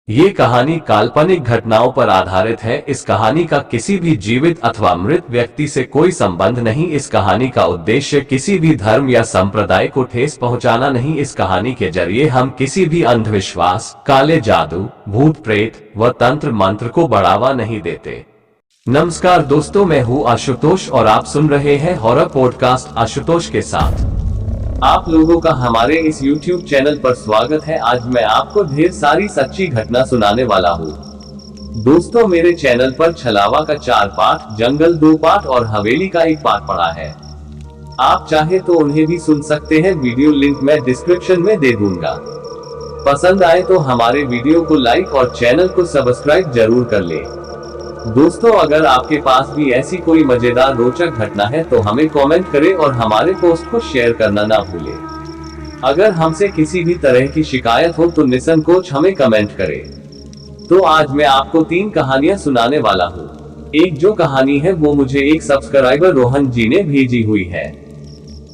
ये कहानी काल्पनिक घटनाओं पर आधारित है। इस कहानी का किसी भी जीवित अथवा मृत व्यक्ति से कोई संबंध नहीं। इस कहानी का उद्देश्य किसी भी धर्म या संप्रदाय को ठेस पहुंचाना नहीं। इस कहानी के जरिए हम किसी भी अंधविश्वास, काले जादू, भूत प्रेत व तंत्र मंत्र को बढ़ावा नहीं देते। नमस्कार दोस्तों, मैं हूँ आशुतोष और आप सुन रहे हैं हॉरर पॉडकास्ट आशुतोष के साथ। आप लोगों का हमारे इस YouTube चैनल पर स्वागत है। आज मैं आपको ढेर सारी सच्ची घटना सुनाने वाला हूँ। दोस्तों, मेरे चैनल पर छलावा का 4 पार्ट, जंगल 2 पार्ट और हवेली का 1 पार्ट पड़ा है। आप चाहे तो उन्हें भी सुन सकते हैं। वीडियो लिंक मैं डिस्क्रिप्शन में दे दूंगा। पसंद आए तो हमारे वीडियो को लाइक और चैनल को सब्सक्राइब जरूर कर ले। दोस्तों, अगर आपके पास भी ऐसी कोई मजेदार रोचक घटना है तो हमें कमेंट करें और हमारे पोस्ट को शेयर करना ना भूलें। अगर हमसे किसी भी तरह की शिकायत हो तो निसंकोच हमें कमेंट करें। तो आज मैं आपको 3 कहानियां सुनाने वाला हूँ। एक जो कहानी है वो मुझे एक सब्सक्राइबर रोहन जी ने भेजी हुई है।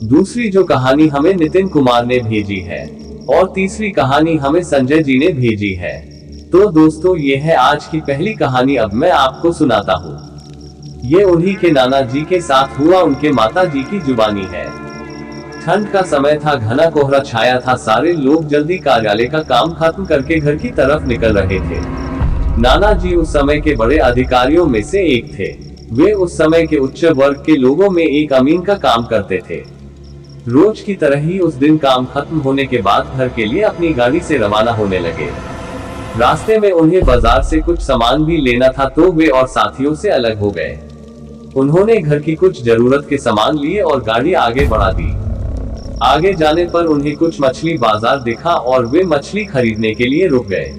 दूसरी जो कहानी हमें नितिन कुमार ने भेजी है और तीसरी कहानी हमें संजय जी ने भेजी है। तो दोस्तों, ये है आज की पहली कहानी। अब मैं आपको सुनाता हूँ। ये उन्हीं के नाना जी के साथ हुआ। उनके माता जी की जुबानी है। ठंड का समय था, घना कोहरा छाया था। सारे लोग जल्दी कार्यालय का काम खत्म करके घर की तरफ निकल रहे थे। नाना जी उस समय के बड़े अधिकारियों में से एक थे। वे उस समय के उच्च वर्ग के लोगों में एक अमीन का काम करते थे। रोज की तरह ही उस दिन काम खत्म होने के बाद घर के लिए अपनी गाड़ी से रवाना होने लगे। रास्ते में उन्हें बाजार से कुछ सामान भी लेना था तो वे और साथियों से अलग हो गए। उन्होंने घर की कुछ जरूरत के सामान लिए और गाड़ी आगे बढ़ा दी। आगे जाने पर उन्हें कुछ मछली बाजार दिखा और वे मछली खरीदने के लिए रुक गए।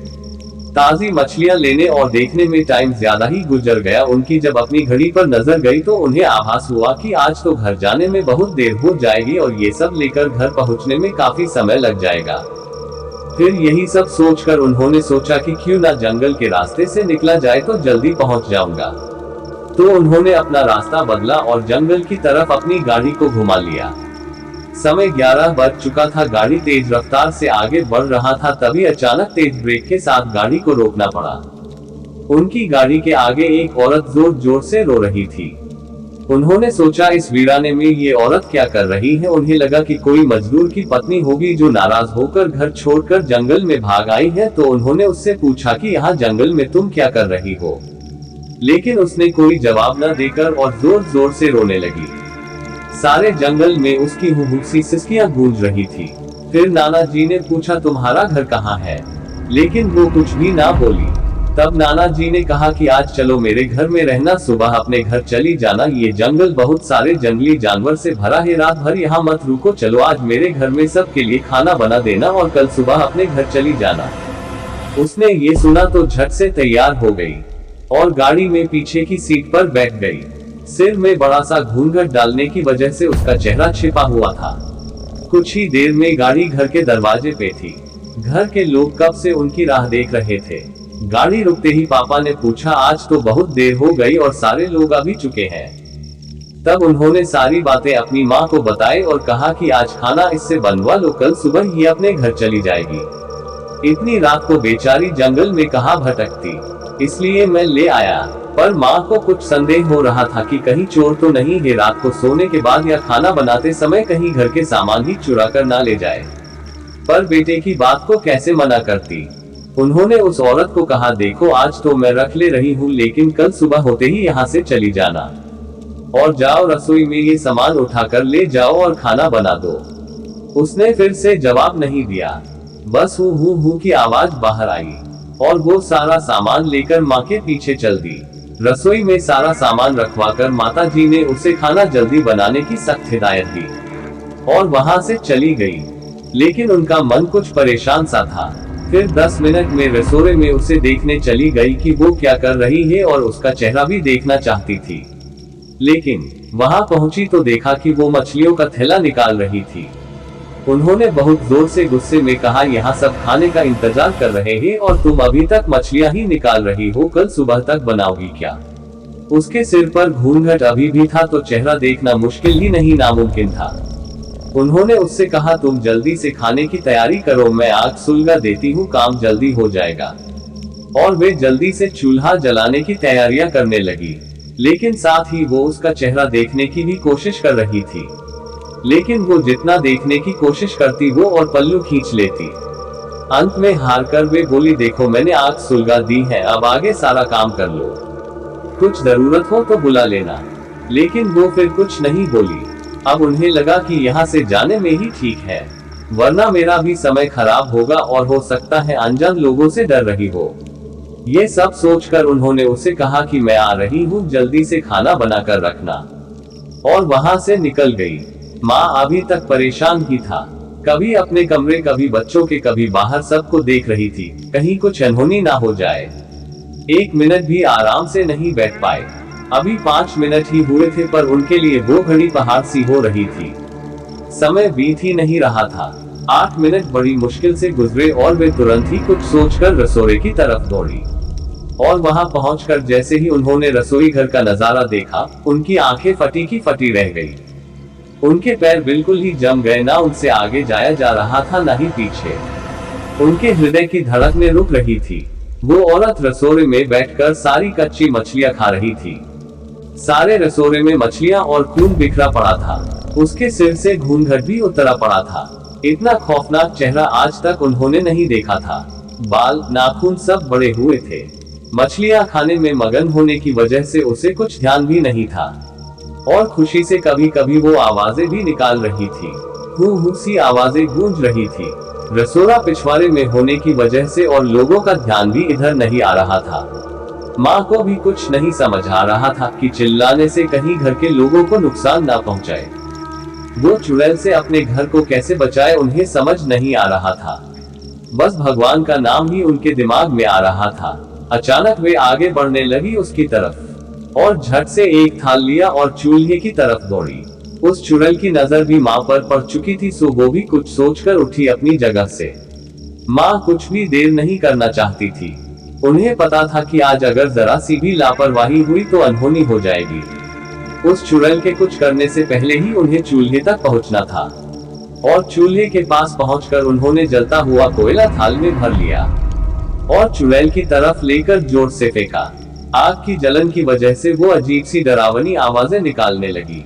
ताजी मछलियां लेने और देखने में टाइम ज्यादा ही गुजर गया। उनकी जब अपनी घड़ी पर नजर गई तो उन्हें आभास हुआ कि आज तो घर जाने में बहुत देर हो जाएगी और ये सब लेकर घर पहुंचने में काफी समय लग जाएगा। फिर यही सब सोचकर उन्होंने सोचा कि क्यों ना जंगल के रास्ते से निकला जाए तो जल्दी पहुंच जाऊंगा। तो उन्होंने अपना रास्ता बदला और जंगल की तरफ अपनी गाड़ी को घुमा लिया। समय 11 बज चुका था। गाड़ी तेज रफ्तार से आगे बढ़ रहा था। तभी अचानक तेज ब्रेक के साथ गाड़ी को रोकना पड़ा। उनकी गाड़ी के आगे एक औरत जोर जोर से रो रही थी। उन्होंने सोचा इस वीराने में ये औरत क्या कर रही है। उन्हें लगा कि कोई मजदूर की पत्नी होगी जो नाराज होकर घर छोड़कर जंगल में भाग आई है। तो उन्होंने उससे पूछा कि यहाँ जंगल में तुम क्या कर रही हो। लेकिन उसने कोई जवाब न देकर और जोर जोर से रोने लगी। सारे जंगल में उसकी हुहुसी सिसकियां गूंज रही थी। फिर नाना जी ने पूछा तुम्हारा घर कहाँ है, लेकिन वो कुछ भी ना बोली। तब नाना जी ने कहा कि आज चलो मेरे घर में रहना, सुबह अपने घर चली जाना। ये जंगल बहुत सारे जंगली जानवर से भरा है, रात भर यहाँ मत रुको। चलो आज मेरे घर में सबके लिए खाना बना देना और कल सुबह अपने घर चली जाना। उसने ये सुना तो झट से तैयार हो गई और गाड़ी में पीछे की सीट पर बैठ गई। सिर में बड़ा सा घूंघट डालने की वजह से उसका चेहरा छिपा हुआ था। कुछ ही देर में गाड़ी घर के दरवाजे पे थी। घर के लोग कब से उनकी राह देख रहे थे। गाड़ी रुकते ही पापा ने पूछा आज तो बहुत देर हो गई और सारे लोग आ भी चुके हैं। तब उन्होंने सारी बातें अपनी माँ को बताई और कहा कि आज खाना इससे बनवा लो, कल सुबह ही अपने घर चली जाएगी। इतनी रात को बेचारी जंगल में कहाँ भटकती, इसलिए मैं ले आया। पर माँ को कुछ संदेह हो रहा था कि कहीं चोर तो नहीं है, रात को सोने के बाद या खाना बनाते समय कहीं घर के सामान ही चुरा कर ना ले जाए। पर बेटे की बात को कैसे मना करती। उन्होंने उस औरत को कहा देखो आज तो मैं रख ले रही हूँ, लेकिन कल सुबह होते ही यहाँ से चली जाना और जाओ रसोई में ये सामान उठाकर ले जाओ और खाना बना दो। उसने फिर से जवाब नहीं दिया। बस हूँ की आवाज बाहर आई और वो सारा सामान लेकर माँ के पीछे चल दी। रसोई में सारा सामान रखवाकर माता जी ने उसे खाना जल्दी बनाने की सख्त हिदायत दी और वहां से चली गई। लेकिन उनका मन कुछ परेशान सा था। फिर 10 मिनट में रसोई में उसे देखने चली गई कि वो क्या कर रही है और उसका चेहरा भी देखना चाहती थी। लेकिन वहां पहुंची तो देखा कि वो मछलियों का थैला निकाल रही थी। उन्होंने बहुत जोर से गुस्से में कहा यहाँ सब खाने का इंतजार कर रहे हैं और तुम अभी तक मछलियां ही निकाल रही हो, कल सुबह तक बनाओगी क्या। उसके सिर पर घूंघट अभी भी था तो चेहरा देखना मुश्किल ही नहीं नामुमकिन था। उन्होंने उससे कहा तुम जल्दी से खाने की तैयारी करो, मैं आग सुलगा देती हूँ, काम जल्दी हो जाएगा। और वे जल्दी से चूल्हा जलाने की तैयारियां करने लगी, लेकिन साथ ही वो उसका चेहरा देखने की भी कोशिश कर रही थी। लेकिन वो जितना देखने की कोशिश करती वो और पल्लू खींच लेती। अंत में हारकर वे बोली, देखो मैंने आग सुलगा दी है, अब आगे सारा काम कर लो, कुछ जरूरत हो तो बुला लेना। लेकिन वो फिर कुछ नहीं बोली। अब उन्हें लगा कि यहाँ से जाने में ही ठीक है, वरना मेरा भी समय खराब होगा और हो सकता है अनजान लोगों से डर रही हो। ये सब सोचकर उन्होंने उसे कहा कि मैं आ रही हूँ, जल्दी से खाना बनाकर रखना, और वहां से निकल गई। माँ अभी तक परेशान ही था, कभी अपने कमरे, कभी बच्चों के, कभी बाहर, सबको देख रही थी, कहीं कुछ अनहोनी ना हो जाए। 1 मिनट भी आराम से नहीं बैठ पाए। अभी 5 मिनट ही हुए थे, पर उनके लिए वो घड़ी पहाड़ सी हो रही थी। समय बीत ही नहीं रहा था। 8 मिनट बड़ी मुश्किल से गुजरे और वे तुरंत ही कुछ सोचकर रसोई की तरफ दौड़ी। और वहां पहुंचकर जैसे ही उन्होंने रसोई घर का नजारा देखा, उनकी आंखें फटी की फटी रह गई। उनके पैर बिल्कुल ही जम गए, ना उनसे आगे जाया जा रहा था ना ही पीछे। उनके हृदय की धड़कनें रुक रही थी। वो औरत रसोई में बैठकर सारी कच्ची मछलियां खा रही थी। सारे रसोई में मछलियां और खून बिखरा पड़ा था। उसके सिर से घूंघट भी उतरा पड़ा था। इतना खौफनाक चेहरा आज तक उन्होंने नहीं देखा था। बाल, नाखून सब बड़े हुए थे। मछलियां खाने में मगन होने की वजह से उसे कुछ ध्यान भी नहीं था, और खुशी से कभी कभी वो आवाजें भी निकाल रही थी। हू हू सी आवाजें गूंज रही थी। रसोड़ा पिछवाड़े में होने की वजह से और लोगों का ध्यान भी इधर नहीं आ रहा था। माँ को भी कुछ नहीं समझ आ रहा था कि चिल्लाने से कहीं घर के लोगों को नुकसान ना पहुंचाए। वो चुड़ैल से अपने घर को कैसे बचाए उन्हें समझ नहीं आ रहा था। बस भगवान का नाम ही उनके दिमाग में आ रहा था। अचानक वे आगे बढ़ने लगी उसकी तरफ, और झट से एक थाल लिया और चूल्हे की तरफ दौड़ी। उस चुड़ैल की नजर भी माँ पर पड़ चुकी थी, सो वो भी कुछ सोचकर उठी अपनी जगह से। माँ कुछ भी देर नहीं करना चाहती थी। उन्हें पता था कि आज अगर जरा सी भी लापरवाही हुई तो अनहोनी हो जाएगी। उस चुड़ैल के कुछ करने से पहले ही उन्हें चूल्हे तक पहुंचना था, और चूल्हे के पास पहुंचकर उन्होंने जलता हुआ कोयला थाल में भर लिया और चुड़ैल की तरफ लेकर जोर से फेंका। आग की जलन की वजह से वो अजीब सी डरावनी आवाजें निकालने लगी।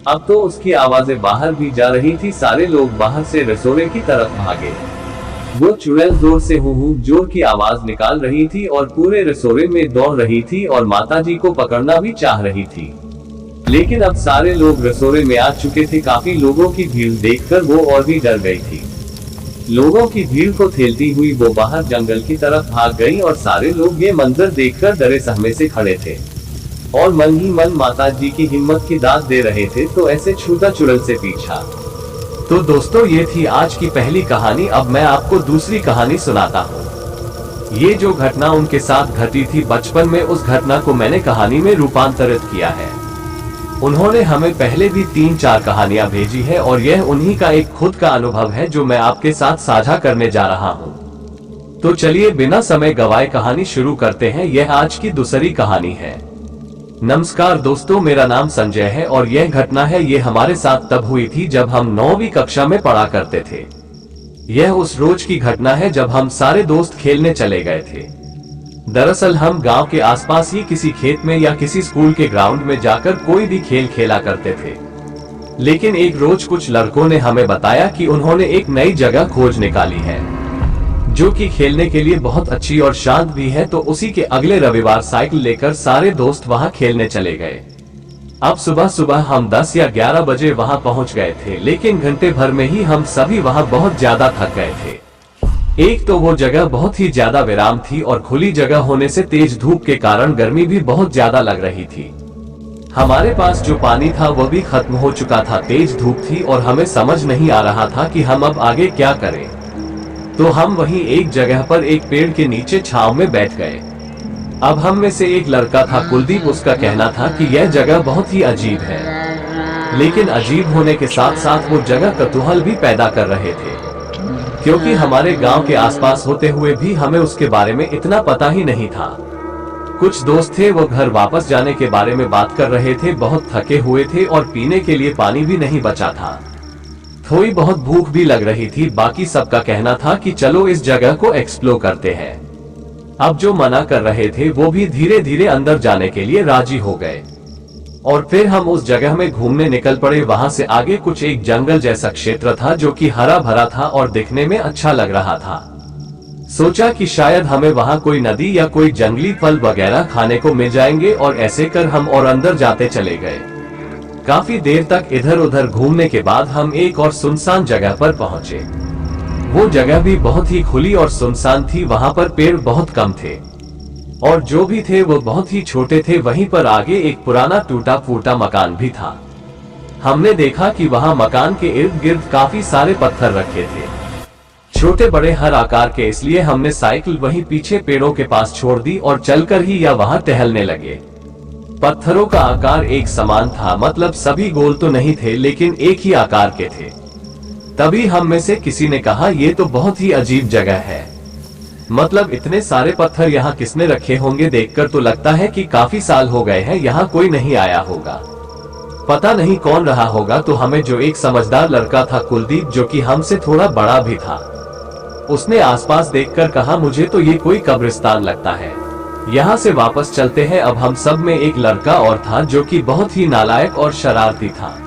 अब तो उसकी आवाजें बाहर भी जा रही थी। सारे लोग बाहर से रसोई की तरफ भागे। वो चुड़ैल जोर से हू हू जोर की आवाज निकाल रही थी और पूरे रसोई में दौड़ रही थी और माताजी को पकड़ना भी चाह रही थी। लेकिन अब सारे लोग रसोई में आ चुके थे। काफी लोगों की भीड़ देखकर वो और भी डर गई थी। लोगों की भीड़ को ठेलती हुई वो बाहर जंगल की तरफ भाग गई, और सारे लोग ये मंजर देखकर डरे सहमे से खड़े थे और मन ही मन माताजी की हिम्मत की दाद दे रहे थे, तो ऐसे छूटा चुड़ैल से पीछा। तो दोस्तों, ये थी आज की पहली कहानी। अब मैं आपको दूसरी कहानी सुनाता हूँ। ये जो घटना उनके साथ घटी थी बचपन में, उस घटना को मैंने कहानी में रूपांतरित किया है। उन्होंने हमें पहले भी 3-4 कहानियां भेजी है, और यह उन्हीं का एक खुद का अनुभव है जो मैं आपके साथ साझा करने जा रहा हूं। तो चलिए बिना समय गवाए कहानी शुरू करते हैं। यह आज की दूसरी कहानी है। नमस्कार दोस्तों, मेरा नाम संजय है और यह घटना है, ये हमारे साथ तब हुई थी जब हम 9वीं कक्षा में पढ़ा करते थे। यह उस रोज की घटना है जब हम सारे दोस्त खेलने चले गए थे। दरअसल हम गांव के आसपास ही किसी खेत में या किसी स्कूल के ग्राउंड में जाकर कोई भी खेल खेला करते थे। लेकिन एक रोज कुछ लड़कों ने हमें बताया कि उन्होंने एक नई जगह खोज निकाली है जो कि खेलने के लिए बहुत अच्छी और शांत भी है। तो उसी के अगले रविवार साइकिल लेकर सारे दोस्त वहां खेलने चले गए। अब सुबह सुबह हम 10 या 11 बजे वहां पहुंच गए थे, लेकिन घंटे भर में ही हम सभी वहां बहुत ज्यादा थक गए थे। एक तो वो जगह बहुत ही ज्यादा विराम थी, और खुली जगह होने से तेज धूप के कारण गर्मी भी बहुत ज्यादा लग रही थी। हमारे पास जो पानी था वो भी खत्म हो चुका था। तेज धूप थी और हमें समझ नहीं आ रहा था कि हम अब आगे क्या करें। तो हम वहीं एक जगह पर एक पेड़ के नीचे छांव में बैठ गए। अब हम में से एक लड़का था कुलदीप, उसका कहना था कि यह जगह बहुत ही अजीब है। लेकिन अजीब होने के साथ साथ वो जगह कौतूहल भी पैदा कर रहे थे, क्योंकि हमारे गांव के आसपास होते हुए भी हमें उसके बारे में इतना पता ही नहीं था। कुछ दोस्त थे, वो घर वापस जाने के बारे में बात कर रहे थे। बहुत थके हुए थे और पीने के लिए पानी भी नहीं बचा था। थोड़ी बहुत भूख भी लग रही थी। बाकी सबका कहना था कि चलो इस जगह को एक्सप्लोर करते हैं। अब जो मना कर रहे थे वो भी धीरे धीरे अंदर जाने के लिए राजी हो गए और फिर हम उस जगह में घूमने निकल पड़े। वहां से आगे कुछ एक जंगल जैसा क्षेत्र था जो कि हरा भरा था और दिखने में अच्छा लग रहा था। सोचा कि शायद हमें वहां कोई नदी या कोई जंगली फल वगैरह खाने को मिल जाएंगे और ऐसे कर हम और अंदर जाते चले गए। काफी देर तक इधर उधर घूमने के बाद हम एक और सुनसान जगह पर पहुंचे। वो जगह भी बहुत ही खुली और सुनसान थी। वहां पर पेड़ बहुत कम थे और जो भी थे वो बहुत ही छोटे थे। वहीं पर आगे एक पुराना टूटा फूटा मकान भी था। हमने देखा कि वहां मकान के इर्द गिर्द काफी सारे पत्थर रखे थे, छोटे बड़े हर आकार के। इसलिए हमने साइकिल वहीं पीछे पेड़ों के पास छोड़ दी और चलकर ही या वहां टहलने लगे। पत्थरों का आकार एक समान था, मतलब सभी गोल तो नहीं थे लेकिन एक ही आकार के थे। तभी हम में से किसी ने कहा, ये तो बहुत ही अजीब जगह है, मतलब इतने सारे पत्थर यहाँ किसने रखे होंगे? देखकर तो लगता है कि काफी साल हो गए हैं, यहाँ कोई नहीं आया होगा, पता नहीं कौन रहा होगा। तो हमें जो एक समझदार लड़का था कुलदीप, जो कि हमसे थोड़ा बड़ा भी था, उसने आसपास देखकर कहा, मुझे तो ये कोई कब्रिस्तान लगता है, यहाँ से वापस चलते हैं। अब हम सब में एक लड़का और था जो कि बहुत ही नालायक और शरारती था।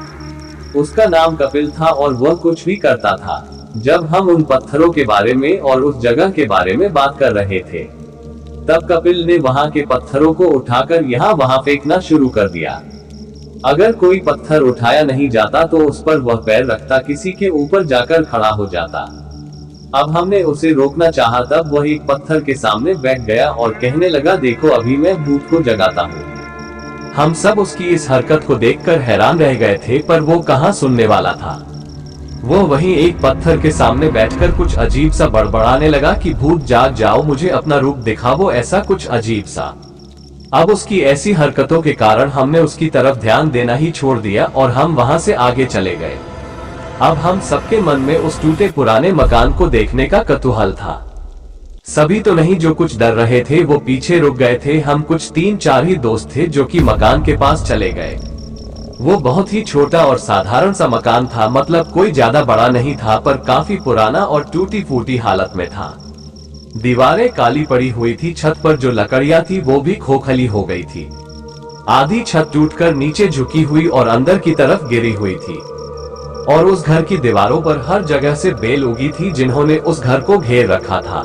उसका नाम कपिल था और वह कुछ भी करता था। जब हम उन पत्थरों के बारे में और उस जगह के बारे में बात कर रहे थे, तब कपिल ने वहां के पत्थरों को उठाकर यहाँ वहां फेंकना शुरू कर दिया। अगर कोई पत्थर उठाया नहीं जाता तो उस पर वह पैर रखता किसी के ऊपर जाकर खड़ा हो जाता। अब हमने उसे रोकना चाहा, तब वह एक पत्थर के सामने बैठ गया और कहने लगा, देखो अभी मैं भूत को जगाता हूँ। हम सब उसकी इस हरकत को देखकर हैरान रह गए थे, पर वो कहाँ सुनने वाला था। वो वहीं एक पत्थर के सामने बैठकर कुछ अजीब सा बड़बड़ाने लगा कि भूत जाग जाओ, मुझे अपना रूप दिखाओ, ऐसा कुछ अजीब सा। अब उसकी ऐसी हरकतों के कारण हमने उसकी तरफ ध्यान देना ही छोड़ दिया और हम वहां से आगे चले गए। अब हम सबके मन में उस टूटे पुराने मकान को देखने का कौतूहल था। सभी तो नहीं, जो कुछ डर रहे थे वो पीछे रुक गए थे। हम कुछ 3-4 ही दोस्त थे जो कि मकान के पास चले गए। वो बहुत ही छोटा और साधारण सा मकान था, मतलब कोई ज्यादा बड़ा नहीं था, पर काफी पुराना और टूटी फूटी हालत में था। दीवारें काली पड़ी हुई थी, छत पर जो लकड़ियां थी वो भी खोखली हो गई थी। आधी छत टूटकर नीचे झुकी हुई और अंदर की तरफ गिरी हुई थी और उस घर की दीवारों पर हर जगह से बेल उगी थी जिन्होंने उस घर को घेर रखा था।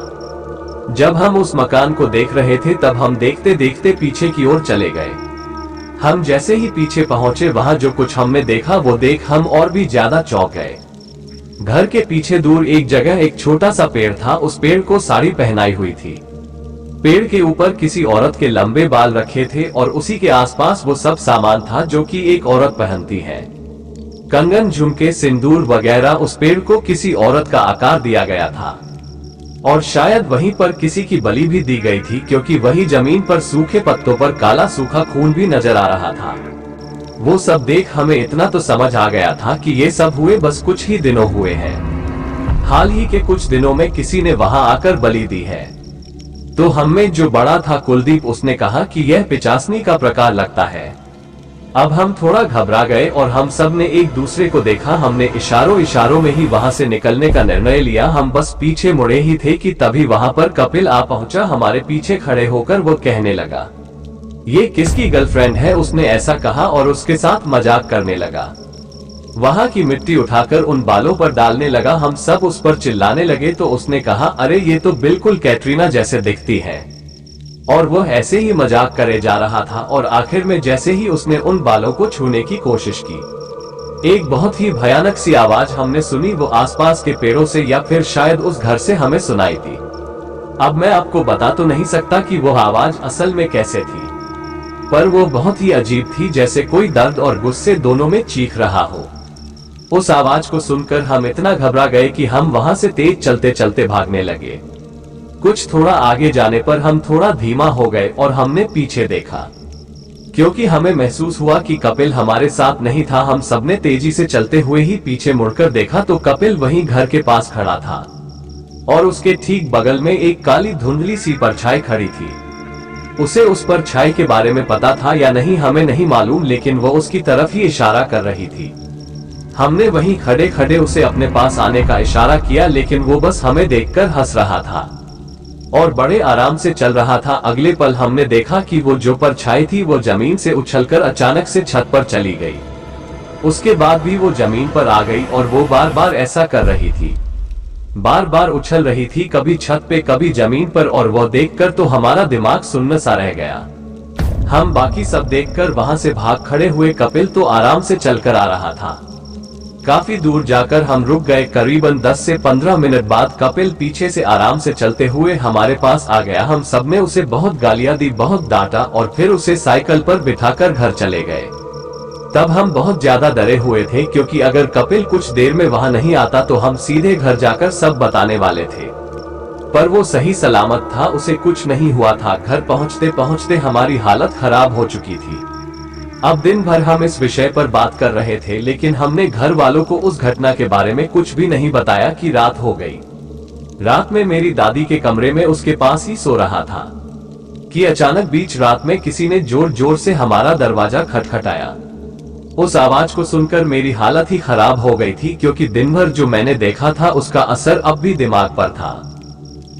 जब हम उस मकान को देख रहे थे तब हम देखते देखते पीछे की ओर चले गए। हम जैसे ही पीछे पहुंचे, वहां जो कुछ हमने देखा वो देख हम और भी ज्यादा चौंक गए। घर के पीछे दूर एक जगह एक छोटा सा पेड़ था, उस पेड़ को साड़ी पहनाई हुई थी। पेड़ के ऊपर किसी औरत के लंबे बाल रखे थे और उसी के आसपास वो सब सामान था जो कि एक औरत पहनती है। कंगन, झुमके, सिंदूर वगैरह। उस पेड़ को किसी औरत का आकार दिया गया था और शायद वहीं पर किसी की बलि भी दी गई थी, क्योंकि वही जमीन पर सूखे पत्तों पर काला सूखा खून भी नजर आ रहा था। वो सब देख हमें इतना तो समझ आ गया था कि ये सब हुए बस कुछ ही दिनों हुए हैं। हाल ही के कुछ दिनों में किसी ने वहां आकर बलि दी है। तो हम में जो बड़ा था कुलदीप, उसने कहा कि यह पिचासनी का प्रकार लगता है। अब हम थोड़ा घबरा गए और हम सब ने एक दूसरे को देखा। हमने इशारों में ही वहां से निकलने का निर्णय लिया। हम बस पीछे मुड़े ही थे कि तभी वहां पर कपिल आ पहुंचा। हमारे पीछे खड़े होकर वो कहने लगा, ये किसकी गर्लफ्रेंड है? उसने ऐसा कहा और उसके साथ मजाक करने लगा। वहां की मिट्टी उठाकर उन बालों पर डालने लगा। हम सब उस पर चिल्लाने लगे तो उसने कहा, अरे ये तो बिल्कुल कैटरीना जैसे दिखती है। और वह ऐसे ही मजाक करे जा रहा था और आखिर में जैसे ही उसने उन बालों को छूने की कोशिश की, एक बहुत ही भयानक सी आवाज हमने सुनी। वो आसपास के पेड़ों से या फिर शायद उस घर से हमें सुनाई थी। अब मैं आपको बता तो नहीं सकता कि वो आवाज असल में कैसे थी, पर वो बहुत ही अजीब थी, जैसे कोई दर्द और गुस्से दोनों में चीख रहा हो। उस आवाज को सुनकर हम इतना घबरा गए कि हम वहां से तेज चलते चलते भागने लगे। कुछ थोड़ा आगे जाने पर हम थोड़ा धीमा हो गए और हमने पीछे देखा, क्योंकि हमें महसूस हुआ कि कपिल हमारे साथ नहीं था। हम सबने तेजी से चलते हुए ही पीछे मुड़कर देखा तो कपिल वहीं घर के पास खड़ा था और उसके ठीक बगल में एक काली धुंधली सी परछाई खड़ी थी। उसे उस परछाई के बारे में पता था या नहीं हमें नहीं मालूम, लेकिन वो उसकी तरफ ही इशारा कर रही थी। हमने वहीं खड़े खड़े उसे अपने पास आने का इशारा किया, लेकिन वो बस हमें देखकर हंस रहा था। और बड़े आराम से चल रहा था। अगले पल हमने देखा कि वो जो परछाई थी वो जमीन से उछलकर अचानक से छत पर चली गई। उसके बाद भी वो जमीन पर आ गई और वो बार बार ऐसा कर रही थी, बार बार उछल रही थी, कभी छत पे कभी जमीन पर। और वो देखकर तो हमारा दिमाग सुन्न सा रह गया। हम बाकी सब देखकर वहां से भाग खड़े हुए। कपिल तो आराम से चलकर आ रहा था। काफी दूर जाकर हम रुक गए। करीबन 10 से 15 मिनट बाद कपिल पीछे से आराम से चलते हुए हमारे पास आ गया। हम सबने उसे बहुत गालियां दी, बहुत डांटा और फिर उसे साइकिल पर बिठाकर घर चले गए। तब हम बहुत ज्यादा डरे हुए थे, क्योंकि अगर कपिल कुछ देर में वहां नहीं आता तो हम सीधे घर जाकर सब बताने वाले थे। पर वो सही सलामत था, उसे कुछ नहीं हुआ था। घर पहुंचते पहुंचते हमारी हालत खराब हो चुकी थी। अब दिन भर हम इस विषय पर बात कर रहे थे, लेकिन हमने घर वालों को उस घटना के बारे में कुछ भी नहीं बताया कि रात हो गई। रात में मेरी दादी के कमरे में उसके पास ही सो रहा था कि अचानक बीच रात में किसी ने जोर जोर से हमारा दरवाजा खटखटाया। उस आवाज को सुनकर मेरी हालत ही खराब हो गई थी, क्योंकि दिन भर जो मैंने देखा था उसका असर अब भी दिमाग पर था।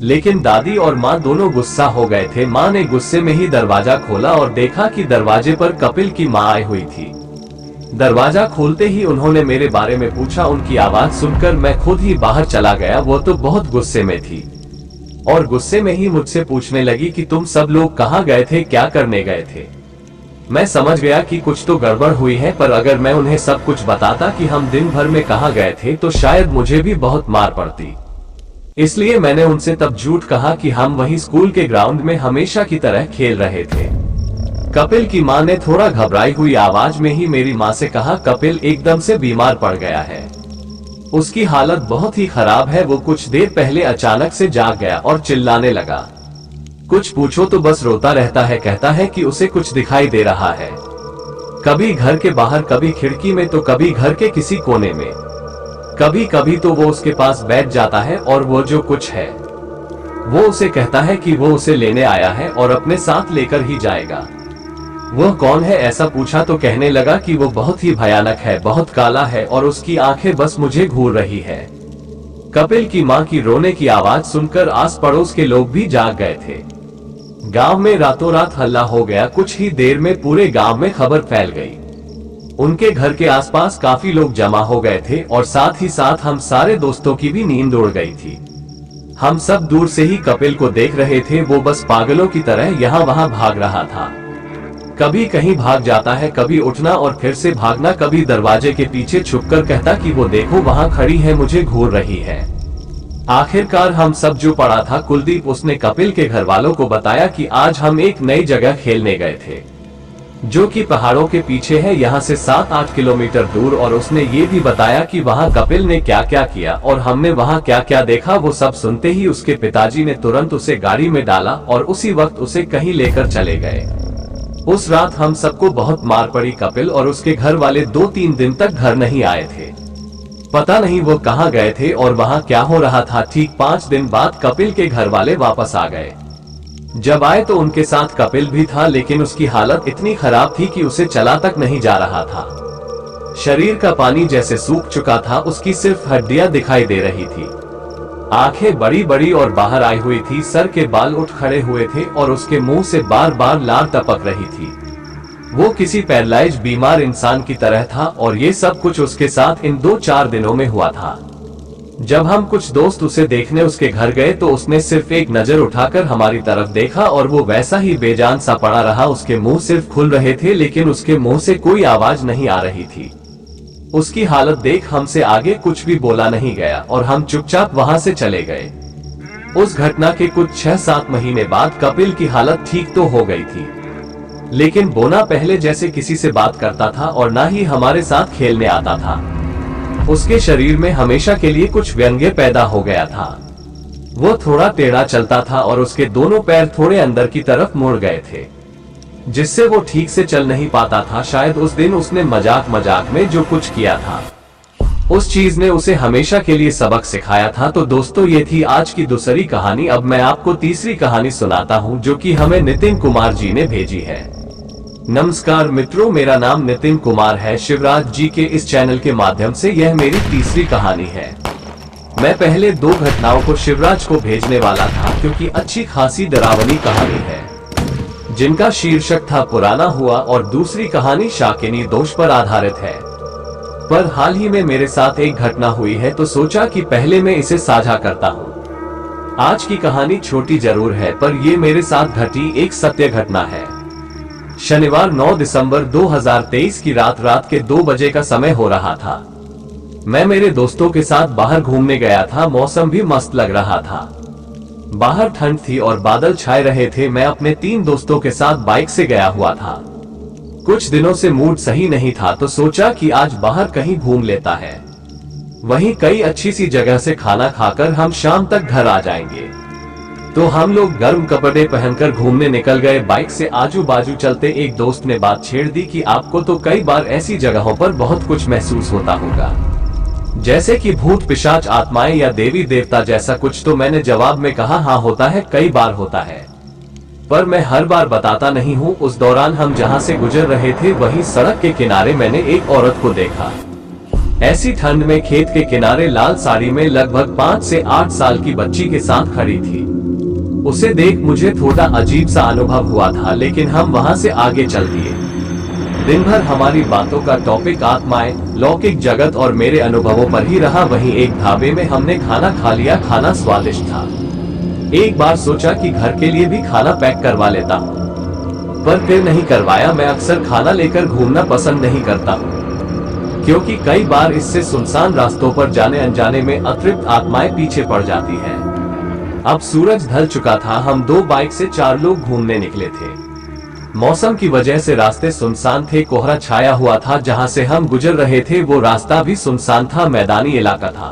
लेकिन दादी और माँ दोनों गुस्सा हो गए थे। माँ ने गुस्से में ही दरवाजा खोला और देखा कि दरवाजे पर कपिल की माँ आई हुई थी। दरवाजा खोलते ही उन्होंने मेरे बारे में पूछा। उनकी आवाज सुनकर मैं खुद ही बाहर चला गया। वो तो बहुत गुस्से में थी और गुस्से में ही मुझसे पूछने लगी कि तुम सब लोग कहाँ गए थे, क्या करने गए थे। मैं समझ गया कि कुछ तो गड़बड़ हुई है, पर अगर मैं उन्हें सब कुछ बताता कि हम दिन भर में कहाँ गए थे तो शायद मुझे भी बहुत मार पड़ती। इसलिए मैंने उनसे तब झूठ कहा कि हम वही स्कूल के ग्राउंड में हमेशा की तरह खेल रहे थे। कपिल की माँ ने थोड़ा घबराई हुई आवाज में ही मेरी माँ से कहा, कपिल एकदम से बीमार पड़ गया है, उसकी हालत बहुत ही खराब है। वो कुछ देर पहले अचानक से जाग गया और चिल्लाने लगा। कुछ पूछो तो बस रोता रहता है, कहता है कि उसे कुछ दिखाई दे रहा है, कभी घर के बाहर, कभी खिड़की में, तो कभी घर के किसी कोने में। कभी कभी तो वो उसके पास बैठ जाता है और वो जो कुछ है वो उसे कहता है कि वो उसे लेने आया है और अपने साथ लेकर ही जाएगा। वो कौन है ऐसा पूछा तो कहने लगा कि वो बहुत ही भयानक है, बहुत काला है और उसकी आंखें बस मुझे घूर रही है। कपिल की माँ की रोने की आवाज सुनकर आस पड़ोस के लोग भी जाग गए थे। गांव में रातों रात हल्ला हो गया। कुछ ही देर में पूरे गांव में खबर फैल गई। उनके घर के आसपास काफी लोग जमा हो गए थे और साथ ही साथ हम सारे दोस्तों की भी नींद उड़ गई थी। हम सब दूर से ही कपिल को देख रहे थे। वो बस पागलों की तरह यहाँ वहाँ भाग रहा था। कभी कहीं भाग जाता है, कभी उठना और फिर से भागना, कभी दरवाजे के पीछे छुपकर कहता कि वो देखो वहाँ खड़ी है, मुझे घूर रही है। आखिरकार हम सब जो पड़ा था कुलदीप, उसने कपिल के घर वालों को बताया कि आज हम एक नई जगह खेलने गए थे जो कि पहाड़ों के पीछे है, यहाँ से 7-8 किलोमीटर दूर। और उसने ये भी बताया कि वहाँ कपिल ने क्या क्या किया और हमने वहाँ क्या क्या देखा। वो सब सुनते ही उसके पिताजी ने तुरंत उसे गाड़ी में डाला और उसी वक्त उसे कहीं लेकर चले गए। उस रात हम सबको बहुत मार पड़ी। कपिल और उसके घर वाले 2-3 दिन तक घर नहीं आए थे। पता नहीं वो कहाँ गए थे और वहाँ क्या हो रहा था। ठीक 5 दिन बाद कपिल के घर वाले वापस आ गए। जब आए तो उनके साथ कपिल भी था, लेकिन उसकी हालत इतनी खराब थी कि उसे चला तक नहीं जा रहा था। शरीर का पानी जैसे सूख चुका था, उसकी सिर्फ हड्डियां दिखाई दे रही थी। आंखें बड़ी बड़ी और बाहर आई हुई थी, सर के बाल उठ खड़े हुए थे और उसके मुंह से बार बार लार टपक रही थी। वो किसी पैरालाइज बीमार इंसान की तरह था और ये सब कुछ उसके साथ इन 2-4 दिनों में हुआ था। जब हम कुछ दोस्त उसे देखने उसके घर गए तो उसने सिर्फ एक नजर उठाकर हमारी तरफ देखा और वो वैसा ही बेजान सा पड़ा रहा। उसके मुंह सिर्फ खुल रहे थे, लेकिन उसके मुंह से कोई आवाज नहीं आ रही थी। उसकी हालत देख हमसे आगे कुछ भी बोला नहीं गया और हम चुपचाप वहां से चले गए। उस घटना के कुछ 6-7 महीने बाद कपिल की हालत ठीक तो हो गई थी, लेकिन बोना पहले जैसे किसी से बात करता था और ना ही हमारे साथ खेलने आता था। उसके शरीर में हमेशा के लिए कुछ व्यंग्य पैदा हो गया था। वो थोड़ा टेढ़ा चलता था और उसके दोनों पैर थोड़े अंदर की तरफ मुड़ गए थे, जिससे वो ठीक से चल नहीं पाता था। शायद उस दिन उसने मजाक मजाक में जो कुछ किया था, उस चीज ने उसे हमेशा के लिए सबक सिखाया था। तो दोस्तों, ये थी आज की दूसरी कहानी। अब मैं आपको तीसरी कहानी सुनाता हूँ, जो कि हमें नितिन कुमार जी ने भेजी है। नमस्कार मित्रों, मेरा नाम नितिन कुमार है। शिवराज जी के इस चैनल के माध्यम से यह मेरी तीसरी कहानी है। मैं पहले 2 घटनाओं को शिवराज को भेजने वाला था क्योंकि अच्छी खासी डरावनी कहानी है जिनका शीर्षक था पुराना हुआ, और दूसरी कहानी शाकिनी दोष पर आधारित है। पर हाल ही में मेरे साथ एक घटना हुई है तो सोचा कि पहले मैं इसे साझा करता हूँ। आज की कहानी छोटी जरूर है पर ये मेरे साथ घटी एक सत्य घटना है। शनिवार 9 दिसंबर 2023 की रात के 2 बजे का समय हो रहा था। मैं मेरे दोस्तों के साथ बाहर घूमने गया था। मौसम भी मस्त लग रहा था। बाहर ठंड थी और बादल छाए रहे थे। मैं अपने 3 दोस्तों के साथ बाइक से गया हुआ था। कुछ दिनों से मूड सही नहीं था तो सोचा कि आज बाहर कहीं घूम लेता है। वहीं कई अच्छी सी जगह से खाना खाकर हम शाम तक घर आ जाएंगे। तो हम लोग गर्म कपड़े पहनकर घूमने निकल गए। बाइक से आजू बाजू चलते एक दोस्त ने बात छेड़ दी कि आपको तो कई बार ऐसी जगहों पर बहुत कुछ महसूस होता होगा, जैसे कि भूत पिशाच, आत्माएं या देवी देवता जैसा कुछ। तो मैंने जवाब में कहा, हाँ होता है, कई बार होता है, पर मैं हर बार बताता नहीं हूँ। उस दौरान हम जहाँ से गुजर रहे थे वहीं सड़क के किनारे मैंने एक औरत को देखा। ऐसी ठंड में खेत के किनारे लाल साड़ी में लगभग 5 से 8 साल की बच्ची के साथ खड़ी थी। उसे देख मुझे थोड़ा अजीब सा अनुभव हुआ था, लेकिन हम वहाँ से आगे चल दिए। दिन भर हमारी बातों का टॉपिक आत्माएं, लौकिक जगत और मेरे अनुभवों पर ही रहा। वहीं एक ढाबे में हमने खाना खा लिया। खाना स्वादिष्ट था। एक बार सोचा कि घर के लिए भी खाना पैक करवा लेता हूँ, पर फिर नहीं करवाया। मैं अक्सर खाना लेकर घूमना पसंद नहीं करता हूँ, क्योंकि कई बार इससे सुनसान रास्तों पर जाने अनजाने में अतृप्त आत्माएं पीछे पड़ जाती है। अब सूरज ढल चुका था। हम 2 बाइक से 4 लोग घूमने निकले थे। मौसम की वजह से रास्ते सुनसान थे। कोहरा छाया हुआ था। जहां से हम गुजर रहे थे वो रास्ता भी सुनसान था। मैदानी इलाका था।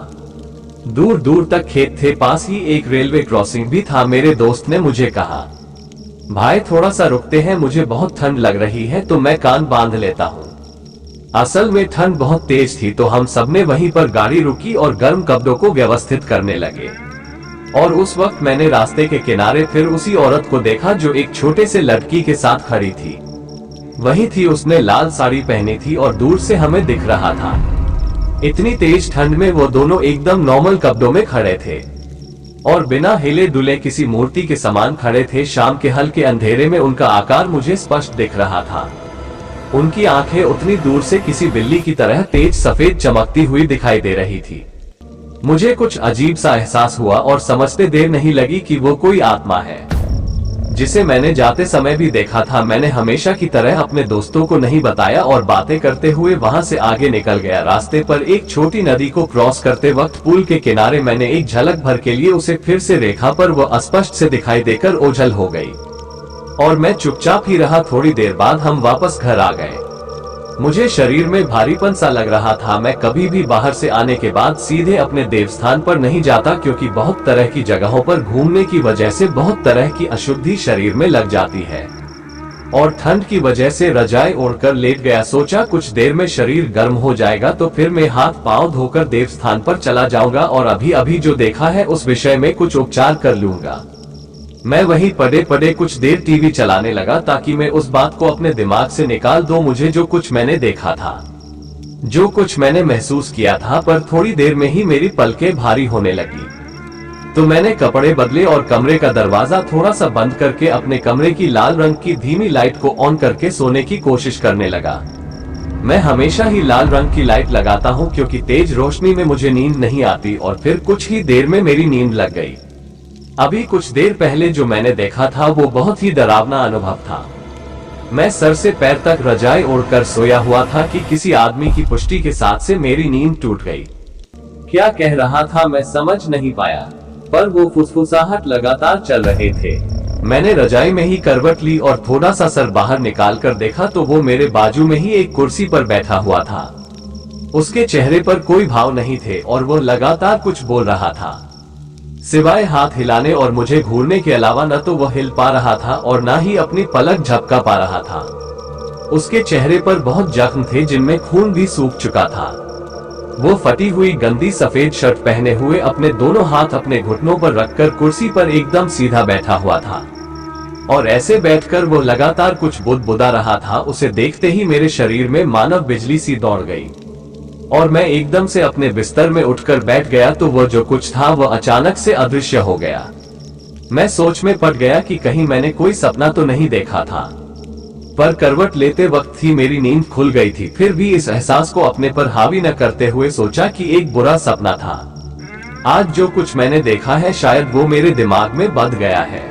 दूर दूर तक खेत थे। पास ही एक रेलवे क्रॉसिंग भी था। मेरे दोस्त ने मुझे कहा, भाई थोड़ा सा रुकते हैं, मुझे बहुत ठंड लग रही है। तो मैं कान बांध लेता हूँ। असल में ठंड बहुत तेज थी तो हम सबने वहीं पर गाड़ी रुकी और गर्म कपड़ों को व्यवस्थित करने लगे। और उस वक्त मैंने रास्ते के किनारे फिर उसी औरत को देखा जो एक छोटे से लड़की के साथ खड़ी थी। वही थी, उसने लाल साड़ी पहनी थी और दूर से हमें दिख रहा था। इतनी तेज ठंड में वो दोनों एकदम नॉर्मल कपड़ों में खड़े थे और बिना हिले डुले किसी मूर्ति के समान खड़े थे। शाम के हल्के अंधेरे में उनका आकार मुझे स्पष्ट दिख रहा था। उनकी आंखें उतनी दूर से किसी बिल्ली की तरह तेज सफेद चमकती हुई दिखाई दे रही थी। मुझे कुछ अजीब सा एहसास हुआ और समझते देर नहीं लगी कि वो कोई आत्मा है जिसे मैंने जाते समय भी देखा था। मैंने हमेशा की तरह अपने दोस्तों को नहीं बताया और बातें करते हुए वहां से आगे निकल गया। रास्ते पर एक छोटी नदी को क्रॉस करते वक्त पुल के किनारे मैंने एक झलक भर के लिए उसे फिर से देखा, पर वह अस्पष्ट से दिखाई देकर ओझल हो गई और मैं चुपचाप ही रहा। थोड़ी देर बाद हम वापस घर आ गए। मुझे शरीर में भारीपन सा लग रहा था। मैं कभी भी बाहर से आने के बाद सीधे अपने देवस्थान पर नहीं जाता, क्योंकि बहुत तरह की जगहों पर घूमने की वजह से बहुत तरह की अशुद्धि शरीर में लग जाती है। और ठंड की वजह से रजाई ओढ़कर लेट गया। सोचा कुछ देर में शरीर गर्म हो जाएगा तो फिर मैं हाथ पांव धोकर देवस्थान पर चला जाऊंगा और अभी अभी जो देखा है उस विषय में कुछ उपचार कर लूंगा। मैं वहीं पड़े पड़े कुछ देर टीवी चलाने लगा ताकि मैं उस बात को अपने दिमाग से निकाल दूं, मुझे जो कुछ मैंने देखा था, जो कुछ मैंने महसूस किया था। पर थोड़ी देर में ही मेरी पलकें भारी होने लगी तो मैंने कपड़े बदले और कमरे का दरवाजा थोड़ा सा बंद करके अपने कमरे की लाल रंग की धीमी लाइट को ऑन करके सोने की कोशिश करने लगा। मैं हमेशा ही लाल रंग की लाइट लगाता हूँ क्योंकि तेज रोशनी में मुझे नींद नहीं आती। और फिर कुछ ही देर में मेरी नींद लग गई। अभी कुछ देर पहले जो मैंने देखा था वो बहुत ही डरावना अनुभव था। मैं सर से पैर तक रजाई ओढ़कर सोया हुआ था कि किसी आदमी की पुष्टि के साथ से मेरी नींद टूट गई। क्या कह रहा था मैं समझ नहीं पाया, पर वो फुसफुसाहट लगातार चल रहे थे। मैंने रजाई में ही करवट ली और थोड़ा सा सर बाहर निकाल कर देखा तो वो मेरे बाजू में ही एक कुर्सी पर बैठा हुआ था। उसके चेहरे पर कोई भाव नहीं थे और वो लगातार कुछ बोल रहा था, सिवाय हाथ हिलाने और मुझे घूरने के अलावा। न तो वह हिल पा रहा था और न ही अपनी पलक झपका पा रहा था। उसके चेहरे पर बहुत जख्म थे जिनमें खून भी सूख चुका था। वो फटी हुई गंदी सफेद शर्ट पहने हुए अपने दोनों हाथ अपने घुटनों पर रखकर कुर्सी पर एकदम सीधा बैठा हुआ था और ऐसे बैठकर वो लगातार कुछ बुदबुदा रहा था। उसे देखते ही मेरे शरीर में मानव बिजली सी दौड़ गई। और मैं एकदम से अपने बिस्तर में उठकर बैठ गया तो वह जो कुछ था वह अचानक से अदृश्य हो गया। मैं सोच में पड़ गया कि कहीं मैंने कोई सपना तो नहीं देखा था, पर करवट लेते वक्त ही मेरी नींद खुल गई थी। फिर भी इस एहसास को अपने पर हावी न करते हुए सोचा कि एक बुरा सपना था। आज जो कुछ मैंने देखा है शायद वो मेरे दिमाग में बंध गया है,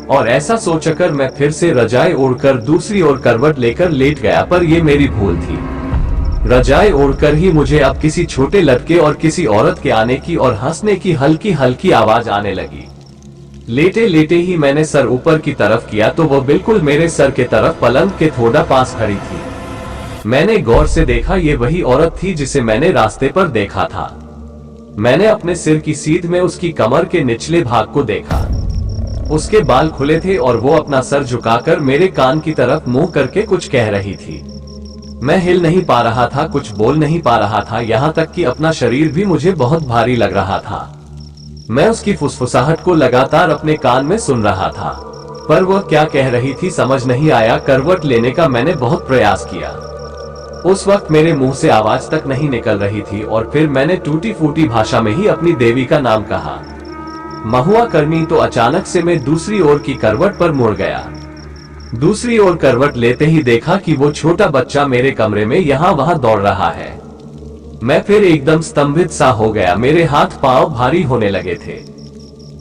और ऐसा सोचकर मैं फिर से रजाई ओढ़कर दूसरी ओर करवट लेकर लेट गया। पर यह मेरी भूल थी। रजाई ओढ़कर ही मुझे अब किसी छोटे लड़के और किसी औरत के आने की और हंसने की हल्की हल्की आवाज आने लगी। लेटे लेटे ही मैंने सर ऊपर की तरफ किया तो वो बिल्कुल मेरे सर के तरफ पलंग के थोड़ा पास खड़ी थी। मैंने गौर से देखा, ये वही औरत थी जिसे मैंने रास्ते पर देखा था। मैंने अपने सिर की सीध में उसकी कमर के निचले भाग को देखा। उसके बाल खुले थे और वो अपना सर झुकाकर मेरे कान की तरफ मुंह करके कुछ कह रही थी। मैं हिल नहीं पा रहा था, कुछ बोल नहीं पा रहा था, यहाँ तक कि अपना शरीर भी मुझे बहुत भारी लग रहा था। मैं उसकी फुसफुसाहट को लगातार अपने कान में सुन रहा था, पर वह क्या कह रही थी समझ नहीं आया। करवट लेने का मैंने बहुत प्रयास किया। उस वक्त मेरे मुंह से आवाज तक नहीं निकल रही थी और फिर मैंने टूटी फूटी भाषा में ही अपनी देवी का नाम कहा, महुआ करनी। तो अचानक से मैं दूसरी ओर की करवट पर मुड़ गया। दूसरी ओर करवट लेते ही देखा कि वो छोटा बच्चा मेरे कमरे में यहाँ वहां दौड़ रहा है। मैं फिर एकदम स्तंभित सा हो गया। मेरे हाथ पांव भारी होने लगे थे।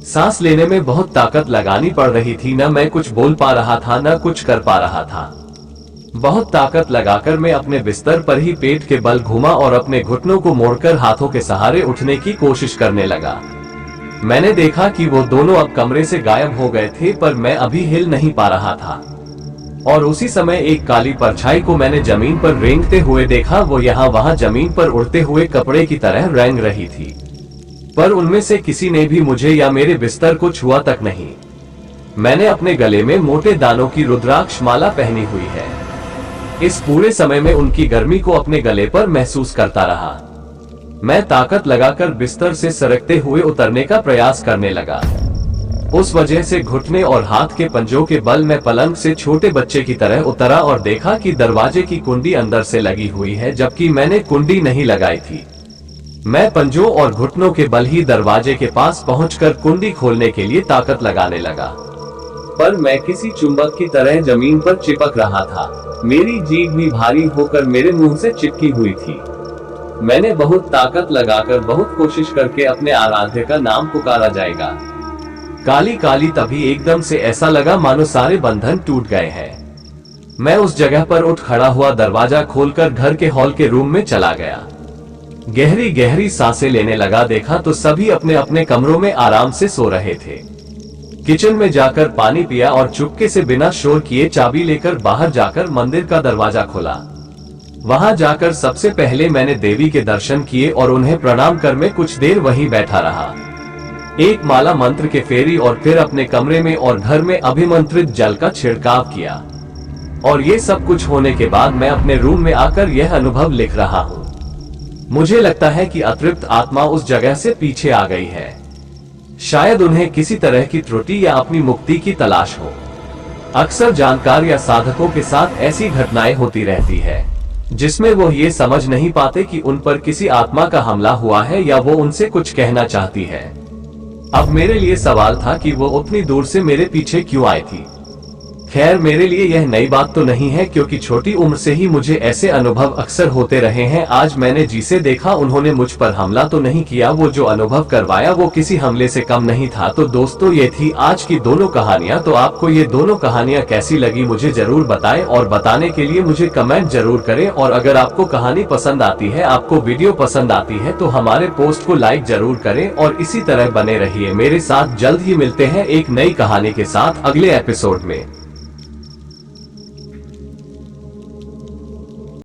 सांस लेने में बहुत ताकत लगानी पड़ रही थी। न मैं कुछ बोल पा रहा था, न कुछ कर पा रहा था। बहुत ताकत लगाकर मैं अपने बिस्तर पर ही पेट के बल घूमा और अपने घुटनों को मोड़कर हाथों के सहारे उठने की कोशिश करने लगा। मैंने देखा कि वो दोनों अब कमरे से गायब हो गए थे, पर मैं अभी हिल नहीं पा रहा था। और उसी समय एक काली परछाई को मैंने जमीन पर रेंगते हुए देखा। वो यहाँ वहां जमीन पर उड़ते हुए कपड़े की तरह रेंग रही थी, पर उनमें से किसी ने भी मुझे या मेरे बिस्तर को छुआ तक नहीं। मैंने अपने गले में मोटे दानों की रुद्राक्ष माला पहनी हुई है। इस पूरे समय में उनकी गर्मी को अपने गले पर महसूस करता रहा। मैं ताकत लगाकर बिस्तर से सरकते हुए उतरने का प्रयास करने लगा। उस वजह से घुटने और हाथ के पंजों के बल में पलंग से छोटे बच्चे की तरह उतरा और देखा कि दरवाजे की कुंडी अंदर से लगी हुई है, जबकि मैंने कुंडी नहीं लगाई थी। मैं पंजों और घुटनों के बल ही दरवाजे के पास पहुंचकर कुंडी खोलने के लिए ताकत लगाने लगा, पर मैं किसी चुंबक की तरह जमीन पर चिपक रहा था। मेरी जीभ भी भारी होकर मेरे मुंह से चिपकी हुई थी। मैंने बहुत ताकत लगाकर बहुत कोशिश करके अपने आराध्य का नाम पुकारा जाएगा। काली काली, तभी एकदम से ऐसा लगा मानो सारे बंधन टूट गए हैं। मैं उस जगह पर उठ खड़ा हुआ दरवाजा खोलकर घर के हॉल के रूम में चला गया। गहरी गहरी सांसें लेने लगा। देखा तो सभी अपने अपने कमरों में आराम से सो रहे थे। किचन में जाकर पानी पिया और चुपके से बिना शोर किए चाबी लेकर बाहर जाकर मंदिर का दरवाजा खोला। वहां जाकर सबसे पहले मैंने देवी के दर्शन किए और उन्हें प्रणाम कर मैं कुछ देर वहीं बैठा रहा। एक माला मंत्र के फेरी और फिर अपने कमरे में और घर में अभिमंत्रित जल का छिड़काव किया। और ये सब कुछ होने के बाद मैं अपने रूम में आकर यह अनुभव लिख रहा हूँ। मुझे लगता है कि अतृप्त आत्मा उस जगह से पीछे आ गई है। शायद उन्हें किसी तरह की त्रुटि या अपनी मुक्ति की तलाश हो। अक्सर जानकार या साधकों के साथ ऐसी घटनाएं होती रहती है जिसमें वो ये समझ नहीं पाते कि उन पर किसी आत्मा का हमला हुआ है या वो उनसे कुछ कहना चाहती है। अब मेरे लिए सवाल था कि वो उतनी दूर से मेरे पीछे क्यों आई थी। खैर, मेरे लिए यह नई बात तो नहीं है, क्योंकि छोटी उम्र से ही मुझे ऐसे अनुभव अक्सर होते रहे हैं। आज मैंने जिसे देखा उन्होंने मुझ पर हमला तो नहीं किया, वो जो अनुभव करवाया वो किसी हमले से कम नहीं था। तो दोस्तों, ये थी आज की दोनों कहानियां। तो आपको ये दोनों कहानियां कैसी लगी मुझे जरूर बताएं, और बताने के लिए मुझे कमेंट जरूर करें। और अगर आपको कहानी पसंद आती है, आपको वीडियो पसंद आती है, तो हमारे पोस्ट को लाइक जरूर करें और इसी तरह बने रहिए मेरे साथ। जल्द ही मिलते हैं एक नई कहानी के साथ अगले एपिसोड में।